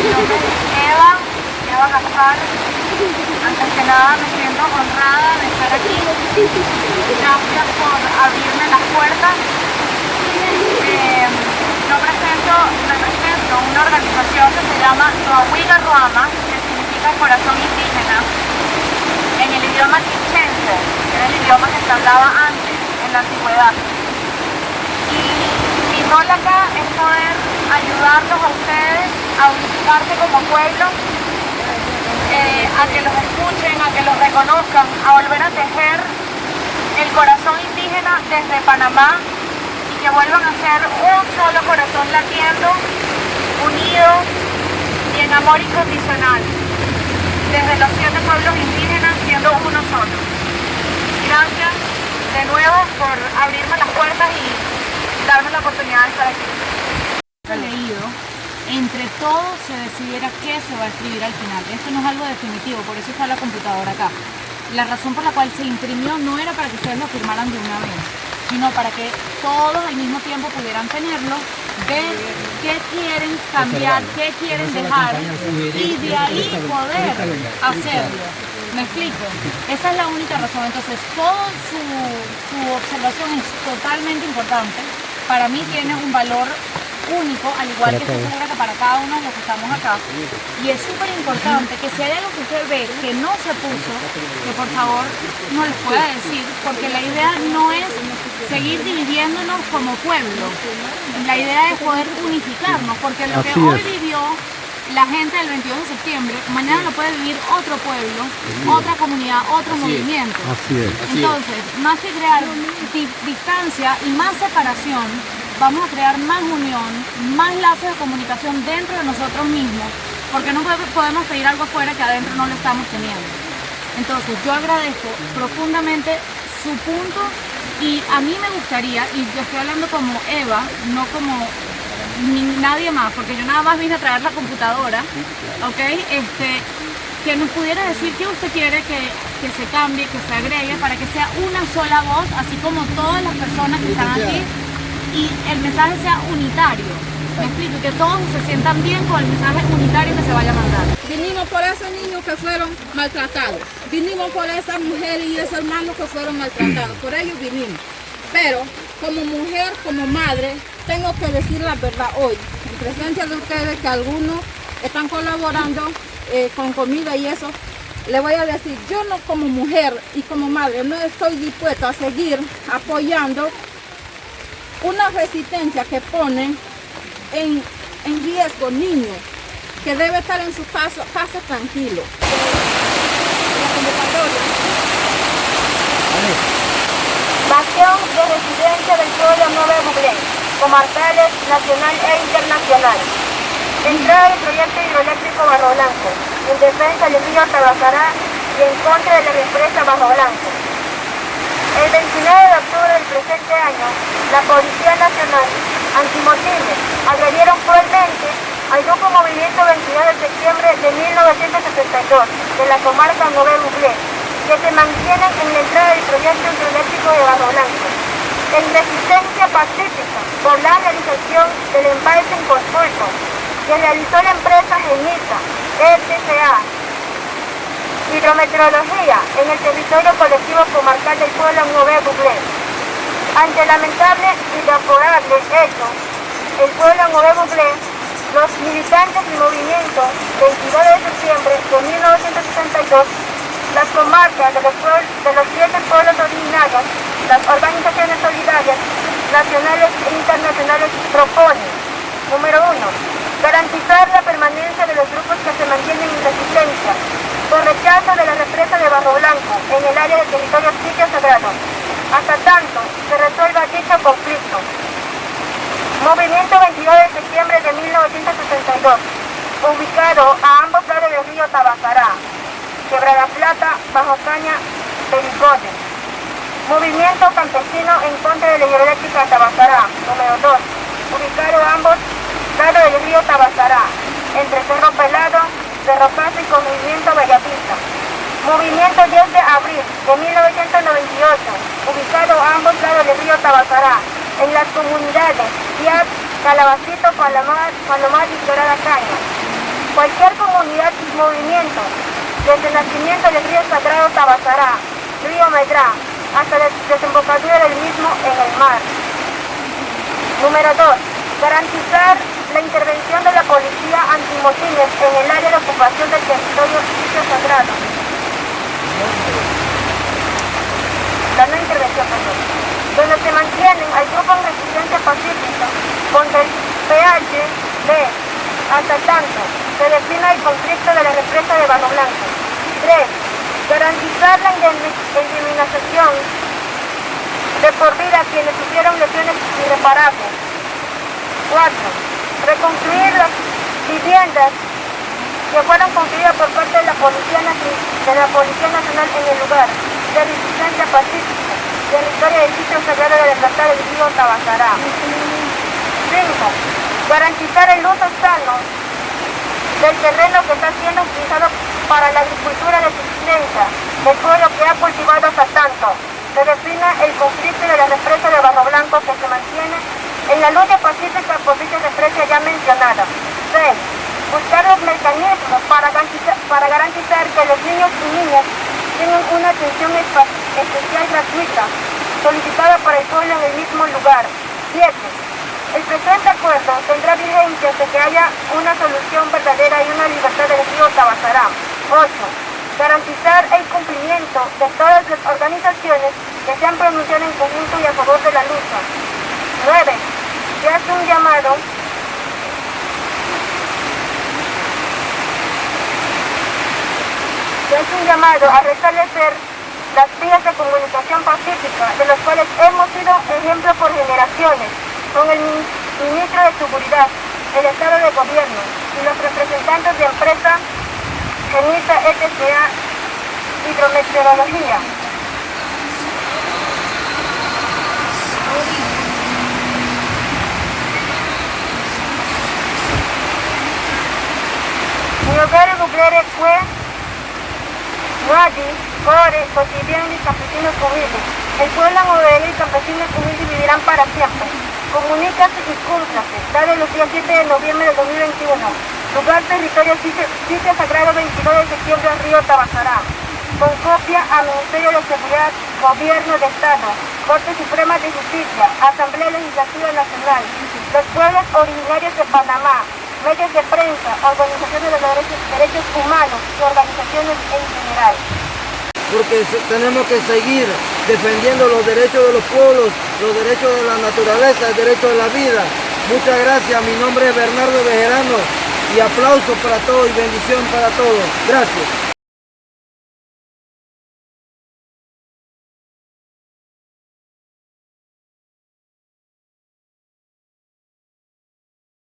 nombre es Eva Gaspar. Antes que nada me siento honrada de estar aquí. Gracias por abrirme las puertas. Yo represento una organización que se llama Roahuiga Ruama, que significa corazón indígena, en el idioma quichense, que era el idioma que se hablaba antes, en la antigüedad. Y mi rol acá es poder ayudarlos a ustedes a unificarse como pueblo, a que los escuchen, a que los reconozcan, a volver a tejer el corazón indígena desde Panamá y que vuelvan a ser un solo corazón latiendo, unido y en amor incondicional, desde los 7 pueblos indígenas siendo uno solo. Gracias de nuevo por abrirme las puertas y darme la oportunidad de estar aquí. He leído, entre todos se decidiera qué se va a escribir al final. Esto no es algo definitivo, por eso está la computadora acá. La razón por la cual se imprimió no era para que ustedes lo firmaran de una vez, sino para que todos al mismo tiempo pudieran tenerlo, ver qué quieren cambiar, qué quieren dejar y de ahí poder hacerlo. ¿Me explico? Esa es la única razón. Entonces, toda su observación es totalmente importante. Para mí tiene un valor único, al igual que estoy segura que para cada uno de los que estamos acá. Y es súper importante que si hay algo que usted ve que no se puso, que por favor nos lo pueda decir, porque la idea no es seguir dividiéndonos como pueblo. La idea es poder unificarnos, porque lo que hoy vivió la gente del 22 de septiembre, mañana lo puede vivir otro pueblo, otra comunidad, otro movimiento. Entonces, más que crear distancia y más separación, vamos a crear más unión, más lazos de comunicación dentro de nosotros mismos, porque no podemos pedir algo afuera que adentro no lo estamos teniendo. Entonces, yo agradezco profundamente su punto y a mí me gustaría, y yo estoy hablando como Eva, no como ni nadie más, porque yo nada más vine a traer la computadora, ¿ok? Que nos pudiera decir qué usted quiere que se cambie, que se agregue, para que sea una sola voz, así como todas las personas que están aquí, y el mensaje sea unitario. Me explico, que todos se sientan bien con el mensaje unitario que se vaya a mandar. Vinimos por esos niños que fueron maltratados, vinimos por esas mujeres y esos hermanos que fueron maltratados, por ellos vinimos. Pero como mujer, como madre, tengo que decir la verdad hoy, en presencia de ustedes, que algunos están colaborando con comida y eso. Le voy a decir, yo no, como mujer y como madre, no estoy dispuesta a seguir apoyando una resistencia que pone en riesgo niños, que debe estar en su casa tranquilo. Bastión de residencia del pueblo Nuevo Buglé, comarcales, nacional e internacional. Entrada del proyecto hidroeléctrico Barro Blanco, en defensa del río Tabasará y en contra de la represa Barro Blanco. El 29 de octubre del presente año, la Policía Nacional Antimotines agredieron cruelmente al grupo Movimiento 22 de septiembre de 1972 de la comarca Nuevo Buglé, que se mantienen en la entrada del proyecto hidroeléctrico de Barro Blanco, en resistencia pacífica por la realización del embalse en consulto que realizó la empresa Genisa, SCA, hidrometeorología en el territorio colectivo comarcal del pueblo Nuevo Buglé. Ante el lamentable y deplorable hecho, el pueblo Nuevo Buglé, los militantes del movimiento 22 de septiembre de 1962, las comarcas de los 7 pueblos originarios, las organizaciones solidarias, nacionales e internacionales proponen, número 1, garantizar la permanencia de los grupos que se mantienen en resistencia, por rechazo de la represa de Barro Blanco en el área del territorio sitio sagrado, hasta tanto se resuelva dicho conflicto. Movimiento 22 de septiembre de 1962, ubicado a ambos lados del río Tabasará, Quebrada Plata, Bajo Caña, Pericote. Movimiento campesino en contra de la hidroeléctrica Tabasará, número 2, ubicado a ambos lados del río Tabasará, entre Cerro Pelado, Cerro Paso y Corregimiento Bellavista. Movimiento 10 de abril de 1998, ubicado a ambos lados del río Tabasará, en las comunidades Piat, Calabacito, Palomar y Dorada Caña. movimiento desde el nacimiento del río sagrado Tabasará, río Medrán, hasta la desembocadura del mismo en el mar. Número 2. Garantizar la intervención de la policía antimotines en el área de ocupación del territorio sitio sagrado. La no intervención, perdón. Donde se mantienen al grupo en resistencia pacífica contra el PHD hasta tanto se defina el conflicto de la represa de Barro Blanco. 3. Garantizar la indemnización de por vida a quienes sufrieron lesiones irreparables. 4. Reconstruir las viviendas que fueron construidas por parte de la Policía Nacional en el lugar de resistencia pacífica de la historia del sitio sagrado de la Libertad del río Tabasará. 5. Garantizar el uso sano del terreno que está siendo utilizado para la agricultura de subsistencia del pueblo que ha cultivado hasta tanto se defina el conflicto de la represa de Barro Blanco que se mantiene en la lucha pacífica por dicha represa ya mencionada. 6. Buscar los mecanismos para garantizar que los niños y niñas tengan una atención especial gratuita solicitada para el pueblo en el mismo lugar. 7. El presente acuerdo tendrá vigencia hasta que haya una solución verdadera y una libertad del río Tabasará. 8. Garantizar el cumplimiento de todas las organizaciones que se han pronunciado en conjunto y a favor de la lucha. 9. Se hace un llamado a restablecer las vías de comunicación pacífica, de los cuales hemos sido ejemplo por generaciones, con el ministro de Seguridad, el Estado de Gobierno y los representantes de empresa Genisa ETCA Hidrometeorología. Mi hogar es Buglere fue Nuadi, Core, Cotidiano y Campesinos Humildes. El pueblo amobel y campesinos humildes vivirán para siempre. Comunícase y cúmplase. Dale los días 7 de noviembre del 2021. Lugar, territorio, sitio sagrado 22 de septiembre, río Tabasará. Con copia al Ministerio de Seguridad, Gobierno de Estado, Corte Suprema de Justicia, Asamblea Legislativa Nacional, los pueblos originarios de Panamá, medios de prensa, organizaciones de los derechos humanos y organizaciones en general. Porque tenemos que seguir defendiendo los derechos de los pueblos, los derechos de la naturaleza, el derecho de la vida. Muchas gracias, mi nombre es Bernardo Bejerano y aplausos para todos y bendición para todos. Gracias.